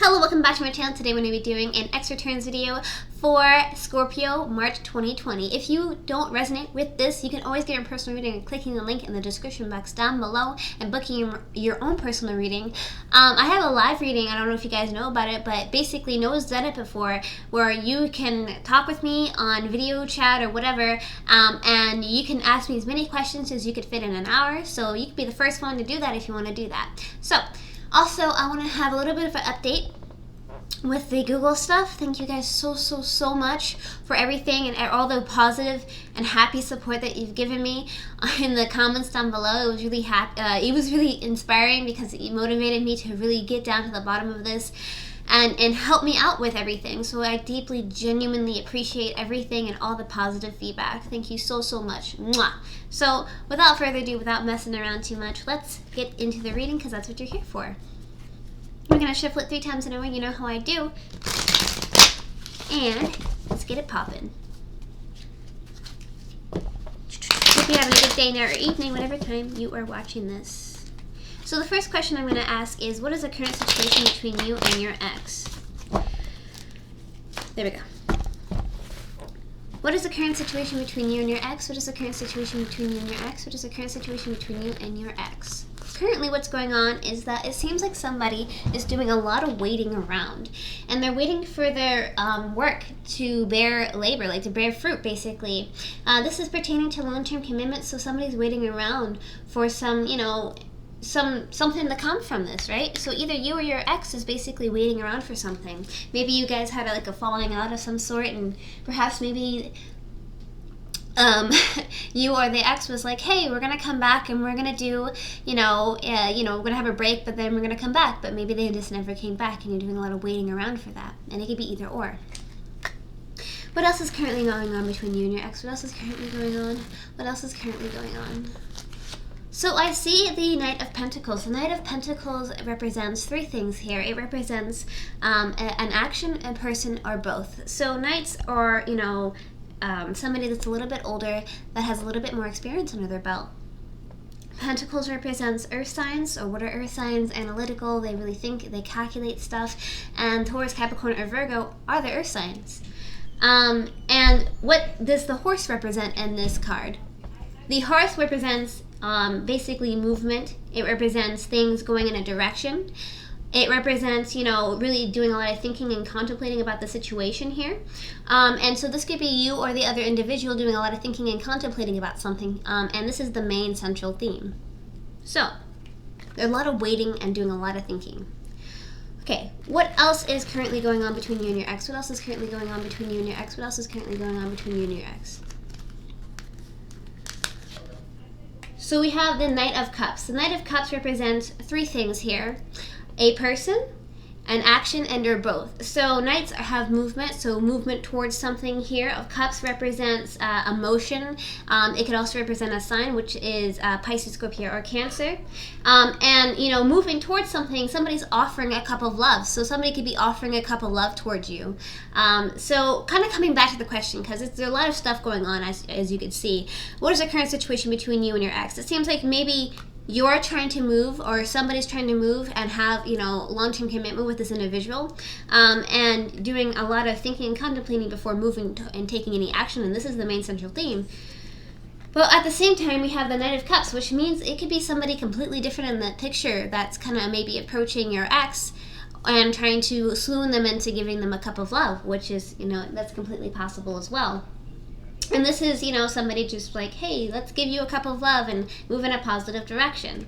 Hello, welcome back to my channel. Today we're going to be doing an X returns video for Scorpio, March 2020. If you don't resonate with this, you can always get your personal reading by clicking the link in the description box down below and booking your own personal reading. I have a live reading, I don't know if you guys know about it, but basically no one's done it before, where you can talk with me on video chat or whatever, and you can ask me as many questions as you could fit in an hour, so you could be the first one to do that if you want to do that. So, also, I want to have a little bit of an update with the Google stuff. Thank you guys so much for everything and all the positive and happy support that you've given me in the comments down below. It was really it was really inspiring because it motivated me to really get down to the bottom of this and help me out with everything. So I deeply, genuinely appreciate everything and all the positive feedback. Thank you so much. Mwah. So without further ado, without messing around too much, let's get into the reading because that's what you're here for. We're going to shuffle it 3 times in a row, you know how I do. And let's get it poppin'. Hope you're having a good day, night, or evening, whatever time you are watching this. So the first question I'm going to ask is, what is the current situation between you and your ex? There we go. What is the current situation between you and your ex? What is the current situation between you and your ex? What is the current situation between you and your ex? Currently what's going on is that it seems like somebody is doing a lot of waiting around, and they're waiting for their work to bear labor, like to bear fruit basically. This is pertaining to long-term commitments, so somebody's waiting around for some, you know, something to come from this, right? So either you or your ex is basically waiting around for something. Maybe you guys had like a falling out of some sort, and perhaps maybe you or the ex was like, hey, we're gonna come back and we're gonna do, we're gonna have a break, but then we're gonna come back. But maybe they just never came back, and you're doing a lot of waiting around for that. And it could be either or. What else is currently going on between you and your ex? What else is currently going on? What else is currently going on? So I see the Knight of Pentacles. The Knight of Pentacles represents 3 things here. It represents an action, a person, or both. So Knights are, somebody that's a little bit older, that has a little bit more experience under their belt. Pentacles represents earth signs. So what are earth signs? Analytical, they really think, they calculate stuff. And Taurus, Capricorn, or Virgo are the earth signs. And what does the horse represent in this card? The horse represents basically movement. It represents things going in a direction. It represents, really doing a lot of thinking and contemplating about the situation here. And so this could be you or the other individual doing a lot of thinking and contemplating about something. And this is the main central theme. So, there's a lot of waiting and doing a lot of thinking. Okay, what else is currently going on between you and your ex? What else is currently going on between you and your ex? What else is currently going on between you and your ex? So we have the Knight of Cups. The Knight of Cups represents 3 things here. A person, an action, and or both. So Knights have movement, so movement towards something here. Of Cups represents emotion. It could also represent a sign, which is Pisces, Scorpio, or Cancer. And, moving towards something, somebody's offering a cup of love. So somebody could be offering a cup of love towards you. So kind of coming back to the question, because there's a lot of stuff going on, as you can see. What is the current situation between you and your ex? It seems like maybe you're trying to move, or somebody's trying to move and have, long-term commitment with this individual, and doing a lot of thinking and contemplating before moving and taking any action, and this is the main central theme. But at the same time, we have the Knight of Cups, which means it could be somebody completely different in the picture that's kind of maybe approaching your ex and trying to swoon them into giving them a cup of love, which is, that's completely possible as well. And this is, somebody just like, hey, let's give you a cup of love and move in a positive direction.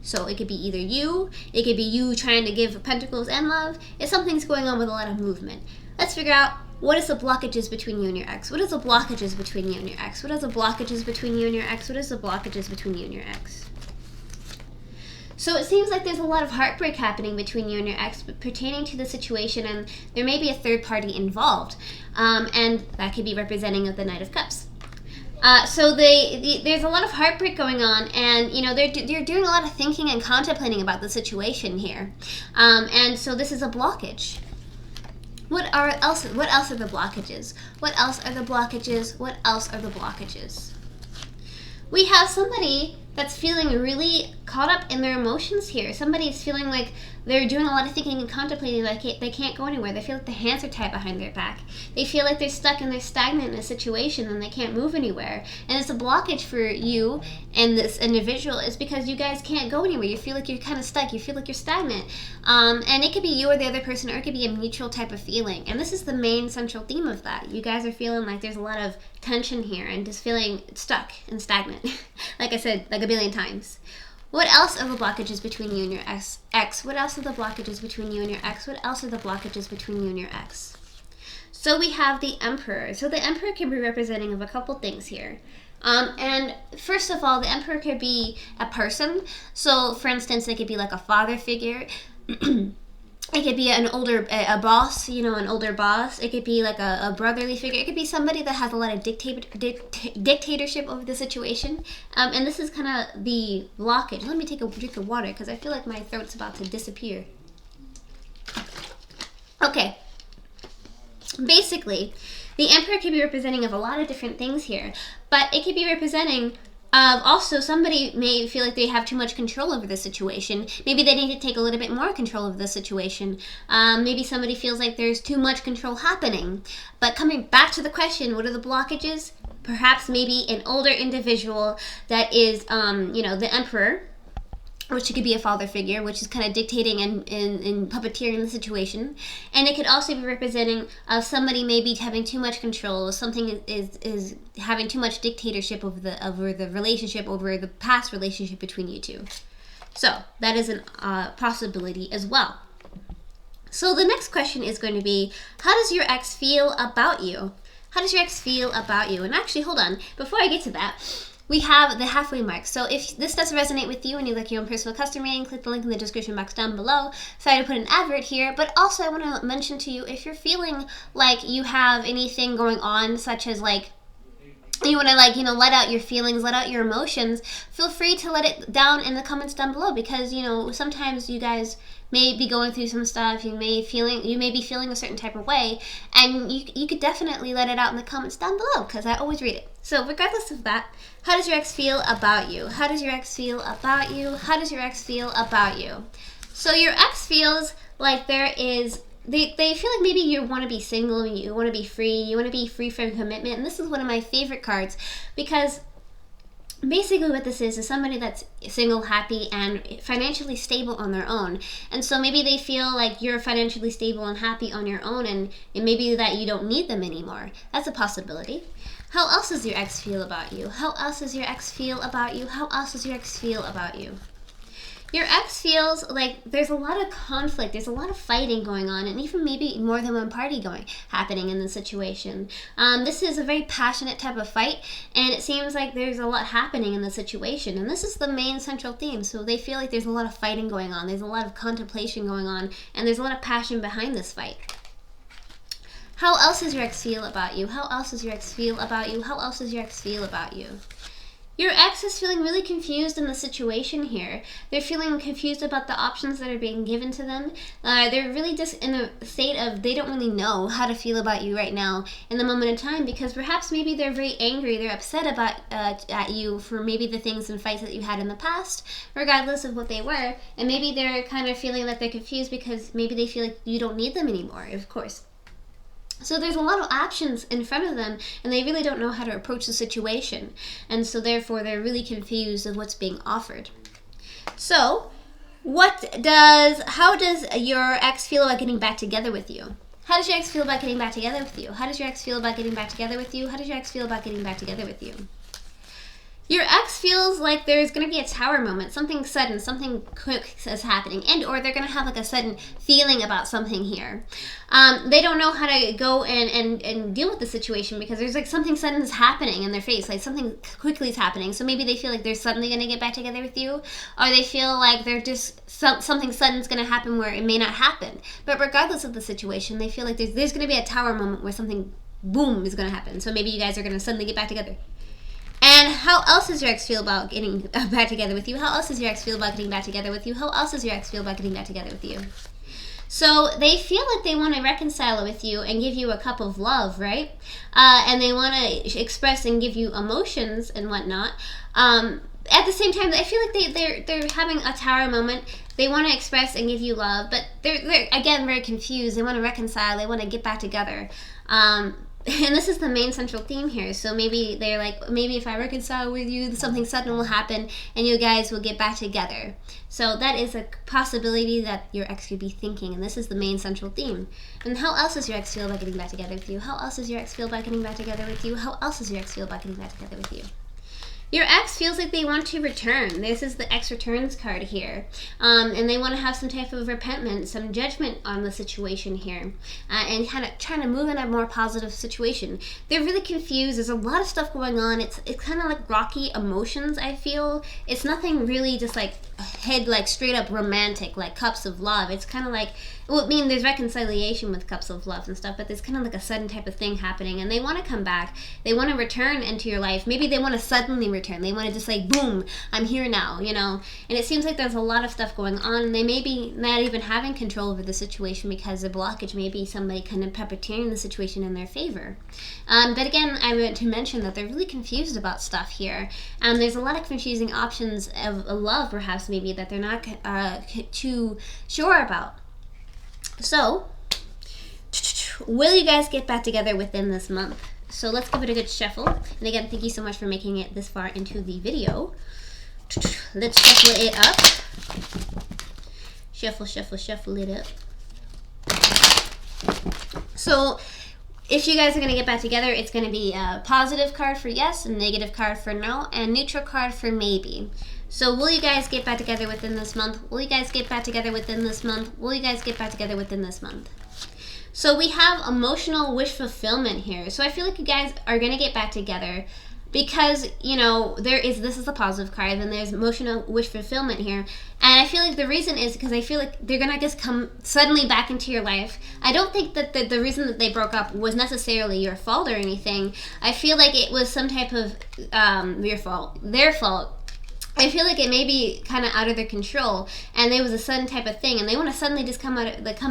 So it could be either you, it could be you trying to give pentacles and love. If something's going on with a lot of movement. Let's figure out, what is the blockages between you and your ex? What is the blockages between you and your ex? What is the blockages between you and your ex? What is the blockages between you and your ex? So it seems like there's a lot of heartbreak happening between you and your ex pertaining to the situation, and there may be a third party involved. And that could be representing of the Knight of Cups. So there's a lot of heartbreak going on, and they're doing a lot of thinking and contemplating about the situation here. And so this is a blockage. What else are the blockages? What else are the blockages? What else are the blockages? We have somebody that's feeling really caught up in their emotions here. Somebody's feeling like they're doing a lot of thinking and contemplating, like they can't go anywhere. They feel like the hands are tied behind their back. They feel like they're stuck and they're stagnant in a situation and they can't move anywhere. And it's a blockage for you and this individual is because you guys can't go anywhere. You feel like you're kind of stuck. You feel like you're stagnant. And it could be you or the other person, or it could be a mutual type of feeling. And this is the main central theme of that. You guys are feeling like there's a lot of tension here and just feeling stuck and stagnant. Like I said, like a billion times. What else are the blockages between you and your ex? What else are the blockages between you and your ex? What else are the blockages between you and your ex? So we have the Emperor. So the Emperor can be representing of a couple things here. And first of all, the Emperor could be a person. So for instance, it could be like a father figure. It could be a boss, an older boss. It could be like a brotherly figure. It could be somebody that has a lot of dictatorship over the situation. And this is kind of the blockage. Let me take a drink of water because I feel like my throat's about to disappear. Okay. Basically, the Emperor could be representing of a lot of different things here. But it could be representing also, somebody may feel like they have too much control over the situation. Maybe they need to take a little bit more control of the situation. Maybe somebody feels like there's too much control happening. But coming back to the question, what are the blockages? Perhaps maybe an older individual that is, the Emperor, which could be a father figure, which is kind of dictating and puppeteering the situation. And it could also be representing somebody maybe having too much control, something is having too much dictatorship over the relationship, over the past relationship between you two. So that is a possibility as well. So the next question is going to be, how does your ex feel about you? How does your ex feel about you? And actually, hold on, before I get to that, we have the halfway mark. So if this does resonate with you and you'd like your own personal custom reading, click the link in the description box down below. Sorry to put an advert here, but also I want to mention to you, if you're feeling like you have anything going on, such as like you want to let out your feelings, let out your emotions, feel free to let it down in the comments down below, because sometimes you guys may be going through some stuff, you may be feeling a certain type of way, and you could definitely let it out in the comments down below, because I always read it. So regardless of that, how does your ex feel about you? How does your ex feel about you? How does your ex feel about you? So your ex feels like there is, they feel like maybe you want to be single, you want to be free from commitment, and this is one of my favorite cards, because basically what this is somebody that's single, happy, and financially stable on their own. And so maybe they feel like you're financially stable and happy on your own, and it may be that you don't need them anymore. That's a possibility. How else does your ex feel about you? How else does your ex feel about you? How else does your ex feel about you? Your ex feels like there's a lot of conflict, there's a lot of fighting going on, and even maybe more than one party happening in the situation. This is a very passionate type of fight, and it seems like there's a lot happening in the situation, and this is the main central theme. So they feel like there's a lot of fighting going on, there's a lot of contemplation going on, and there's a lot of passion behind this fight. How else does your ex feel about you? How else does your ex feel about you? How else does your ex feel about you? Your ex is feeling really confused in the situation here. They're feeling confused about the options that are being given to them. They're really just in a state of, they don't really know how to feel about you right now in the moment in time, because perhaps maybe they're very angry, they're upset about at you for maybe the things and fights that you had in the past, regardless of what they were. And maybe they're kind of feeling that they're confused because maybe they feel like you don't need them anymore, of course. So there's a lot of options in front of them, and they really don't know how to approach the situation. And so therefore they're really confused of what's being offered. So how does your ex feel about getting back together with you? How does your ex feel about getting back together with you? How does your ex feel about getting back together with you? How does your ex feel about getting back together with you? Your ex feels like there's going to be a tower moment, something sudden, something quick is happening, or they're going to have like a sudden feeling about something here. They don't know how to go and deal with the situation, because there's like something sudden is happening in their face, like something quickly is happening. So maybe they feel like they're suddenly going to get back together with you, or they feel like they're just something sudden is going to happen where it may not happen. But regardless of the situation, they feel like there's going to be a tower moment where something boom is going to happen. So maybe you guys are going to suddenly get back together. And how else does your ex feel about getting back together with you? How else does your ex feel about getting back together with you? How else does your ex feel about getting back together with you? So they feel like they want to reconcile with you and give you a cup of love, right? And they want to express and give you emotions and whatnot. at the same time, I feel like they're having a tower moment. They want to express and give you love, but they're again very confused. They want to reconcile. They want to get back together. And this is the main central theme here. So maybe they're like, maybe if I reconcile with you, something sudden will happen and you guys will get back together. So that is a possibility that your ex could be thinking, and this is the main central theme. And how else does your ex feel about getting back together with you? How else does your ex feel about getting back together with you? How else does your ex feel about getting back together with you? Your ex feels like they want to return. This is the ex returns card here. And they want to have some type of repentance, some judgment on the situation here. And kind of trying to move in a more positive situation. They're really confused. There's a lot of stuff going on. It's kind of like rocky emotions, I feel. It's nothing really just like head like straight up romantic, like cups of love. It's kind of like, well, I mean, there's reconciliation with cups of love and stuff, but there's kind of like a sudden type of thing happening, and they want to come back. They want to return into your life. Maybe they want to suddenly return. They want to just like, boom, I'm here now, you know? And it seems like there's a lot of stuff going on, and they may be not even having control over the situation because the blockage may be somebody kind of puppeteering the situation in their favor. But again, I want to mention that they're really confused about stuff here. There's a lot of confusing options of love, perhaps, maybe, that they're not too sure about. So, will you guys get back together within this month? So let's give it a good shuffle. And again, thank you so much for making it this far into the video. Let's shuffle it up. Shuffle, shuffle, shuffle it up. So, if you guys are going to get back together, it's going to be a positive card for yes, a negative card for no, and neutral card for maybe. So will you guys get back together within this month? Will you guys get back together within this month? Will you guys get back together within this month? So we have emotional wish fulfillment here. So I feel like you guys are going to get back together because, you know, this is a positive card, and there's emotional wish fulfillment here. And I feel like the reason is because I feel like they're going to just come suddenly back into your life. I don't think that the reason that they broke up was necessarily your fault or anything. I feel like it was some type of their fault. I feel like it may be kind of out of their control, and there was a sudden type of thing, and they want to suddenly just come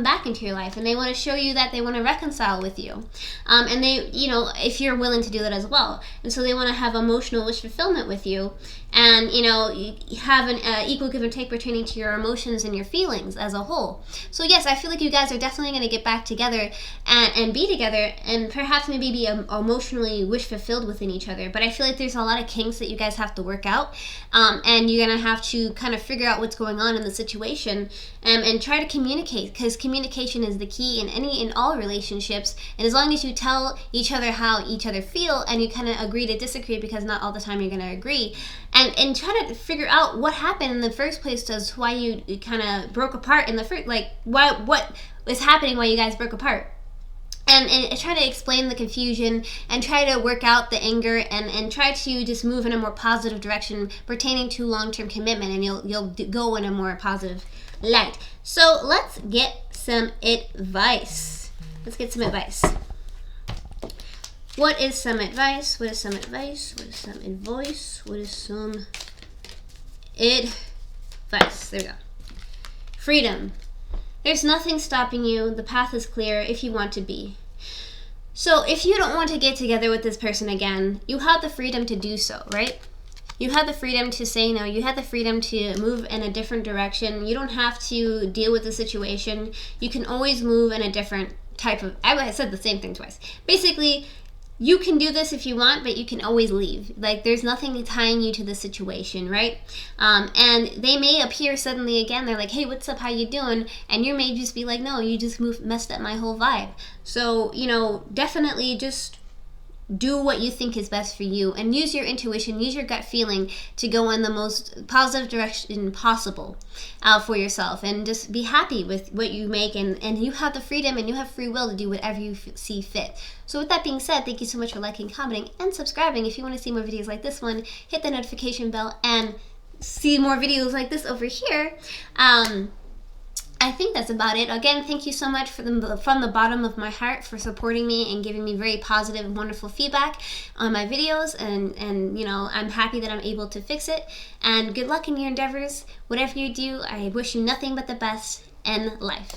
back into your life, and they want to show you that they want to reconcile with you, and they, you know, if you're willing to do that as well, and so they want to have emotional wish fulfillment with you, and you know, you have an equal give and take pertaining to your emotions and your feelings as a whole. So yes, I feel like you guys are definitely going to get back together and be together, and perhaps maybe be emotionally wish fulfilled within each other. But I feel like there's a lot of kinks that you guys have to work out. And you're going to have to kind of figure out what's going on in the situation, and try to communicate, because communication is the key in all relationships. And as long as you tell each other how each other feel, and you kind of agree to disagree, because not all the time you're going to agree, and try to figure out what happened in the first place as why you kind of broke apart in the first, like what was happening while you guys broke apart. And try to explain the confusion, and try to work out the anger, and try to just move in a more positive direction pertaining to long-term commitment, and you'll go in a more positive light. So let's get some advice. Let's get some advice. What is some advice? What is some advice? What is some advice? What is some advice? There we go. Freedom. There's nothing stopping you. The path is clear if you want to be. So if you don't want to get together with this person again, you have the freedom to do so, right? You have the freedom to say no. You have the freedom to move in a different direction. You don't have to deal with the situation. You can always move in a different type of... I said the same thing twice. Basically, you can do this if you want, but you can always leave. Like, there's nothing tying you to the situation, right? And they may appear suddenly again. They're like, hey, what's up? How you doing? And you may just be like, no, you just messed up my whole vibe. So, you know, definitely just do what you think is best for you, and use your intuition, use your gut feeling to go in the most positive direction possible for yourself, and just be happy with what you make, and you have the freedom and you have free will to do whatever you see fit. So with that being said, thank you so much for liking, commenting, and subscribing. If you want to see more videos like this one, hit the notification bell and see more videos like this over here. I think that's about it. Again, thank you so much from the bottom of my heart for supporting me and giving me very positive and wonderful feedback on my videos, and you know, I'm happy that I'm able to fix it. And good luck in your endeavors. Whatever you do, I wish you nothing but the best in life.